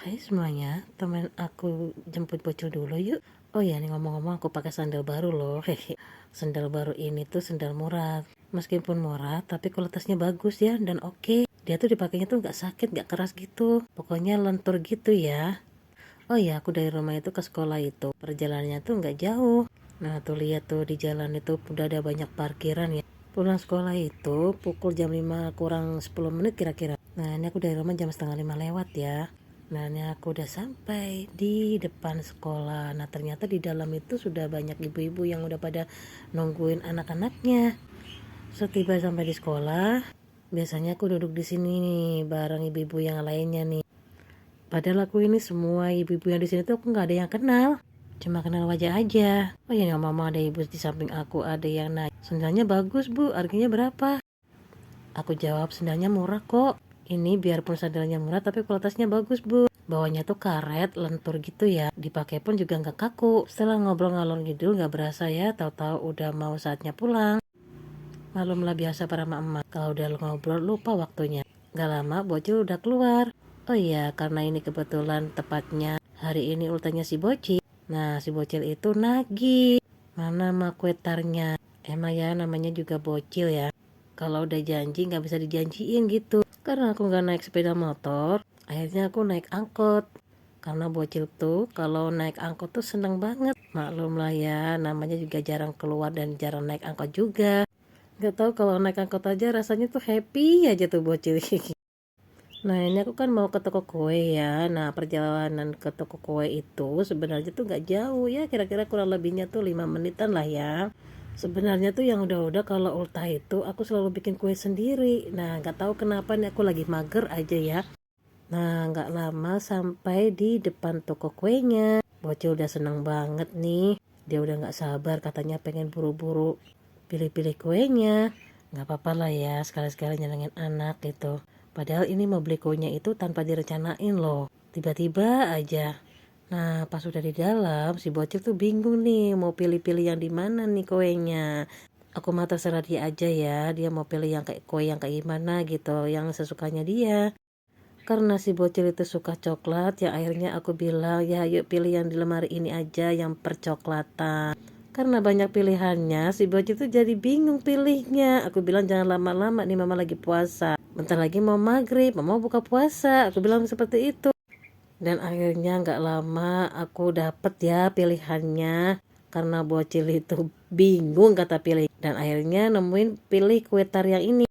Hai semuanya, temen aku jemput bocil dulu yuk. Oh ya, nih ngomong-ngomong aku pakai sandal baru loh. Hehe. Sandal baru ini tuh sandal murah. Meskipun murah, tapi kualitasnya bagus ya dan oke. Dia tuh dipakainya tuh nggak sakit, nggak keras gitu. Pokoknya lentur gitu ya. Oh ya, aku dari rumah itu ke sekolah itu perjalanannya tuh nggak jauh. Nah tuh lihat tuh di jalan itu udah ada banyak parkiran ya. Pulang sekolah itu pukul jam 5 kurang 10 menit kira-kira. Nah ini aku dari rumah jam setengah 5 lewat ya. Nah ini aku udah sampai di depan sekolah. Nah ternyata di dalam itu sudah banyak ibu-ibu yang udah pada nungguin anak-anaknya. Setiba sampai di sekolah, biasanya aku duduk di sini nih bareng ibu-ibu yang lainnya nih. Padahal aku ini semua ibu-ibu yang di sini tuh aku nggak ada yang kenal. Cuma kenal wajah aja. Oh ya, mama ada ibu di samping aku, ada yang naik. Sendalnya bagus bu, harganya berapa? Aku jawab sendalnya murah kok. Ini biarpun sandalnya murah tapi kualitasnya bagus bu. Bawahnya tuh karet, lentur gitu ya. Dipakai pun juga nggak kaku. Setelah ngobrol ngalor ngidul nggak berasa ya. Tahu-tahu udah mau saatnya pulang. Malumlah biasa para emak-emak. Kalau udah ngobrol lupa waktunya. Gak lama bocil udah keluar. Oh iya, karena ini kebetulan tepatnya hari ini ultahnya si bocil. Nah, si bocil itu nagih. Mana mah kuetarnya? Emang ya namanya juga bocil ya. Kalau udah janji nggak bisa dijanjiin gitu. Karena aku nggak naik sepeda motor, akhirnya aku naik angkot. Karena bocil tuh kalau naik angkot tuh seneng banget. Maklum lah ya, namanya juga jarang keluar dan jarang naik angkot juga. Gak tahu kalau naik angkot aja rasanya tuh happy aja tuh bocil. Nah ini aku kan mau ke toko kue ya. Nah perjalanan ke toko kue itu sebenarnya tuh gak jauh ya. Kira-kira kurang lebihnya tuh 5 menitan lah ya. Sebenarnya tuh yang udah-udah kalau ultah itu aku selalu bikin kue sendiri. Nah gak tahu kenapa nih aku lagi mager aja ya. Nah gak lama sampai di depan toko kuenya. Bocil udah seneng banget nih. Dia udah gak sabar katanya pengen buru-buru pilih-pilih kuenya. Gak apa-apa lah ya sekali-sekali nyenengin anak gitu. Padahal ini mau beli kuenya itu tanpa direncanain loh. Tiba-tiba aja. Nah pas udah di dalam si bocil tuh bingung nih mau pilih-pilih yang di mana nih kuenya. Aku mah terserah dia aja ya. Dia mau pilih yang kayak kue yang kayak gimana gitu. Yang sesukanya dia. Karena si bocil itu suka coklat, ya akhirnya aku bilang, ya yuk pilih yang di lemari ini aja yang percoklatan. Karena banyak pilihannya, si bocil itu jadi bingung pilihnya. Aku bilang jangan lama-lama nih mama lagi puasa. Bentar lagi mau maghrib, mama buka puasa. Aku bilang seperti itu. Dan akhirnya nggak lama aku dapet ya pilihannya. Karena bocil itu bingung kata pilih. Dan akhirnya nemuin pilih kue tar yang ini.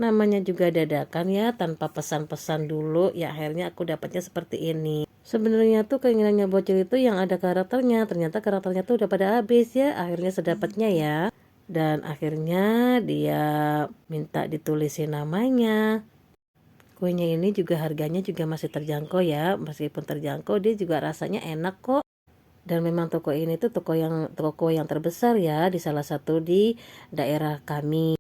Namanya juga dadakan ya tanpa pesan-pesan dulu ya akhirnya aku dapatnya seperti ini. Sebenarnya tuh keinginannya bocil itu yang ada karakternya. Ternyata karakternya tuh udah pada habis ya. Akhirnya sedapatnya ya. Dan akhirnya dia minta ditulisin namanya. Kuenya ini juga harganya juga masih terjangkau ya. Meskipun terjangkau dia juga rasanya enak kok. Dan memang toko ini tuh toko kue yang terbesar ya di salah satu di daerah kami.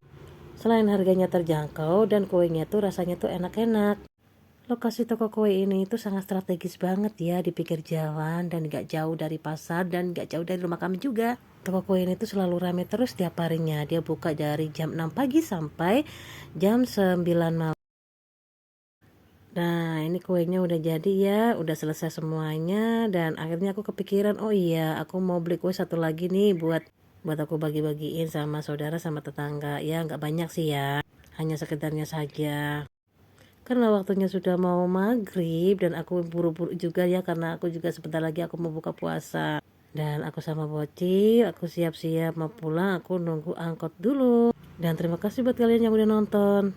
Selain harganya terjangkau dan kuenya tuh rasanya tuh enak-enak. Lokasi toko kue ini tuh sangat strategis banget ya di pinggir jalan dan gak jauh dari pasar dan gak jauh dari rumah kami juga. Toko kue ini tuh selalu ramai terus tiap harinya. Dia buka dari jam 6 pagi sampai jam 9 malam. Nah ini kuenya udah jadi ya, udah selesai semuanya dan akhirnya aku kepikiran oh iya aku mau beli kue satu lagi nih buat buat aku bagi-bagiin sama saudara sama tetangga ya nggak banyak sih ya hanya sekedarnya saja karena waktunya sudah mau maghrib dan aku buru-buru juga ya karena aku juga sebentar lagi aku mau buka puasa dan aku sama bocil aku siap-siap mau pulang aku nunggu angkot dulu dan terima kasih buat kalian yang udah nonton.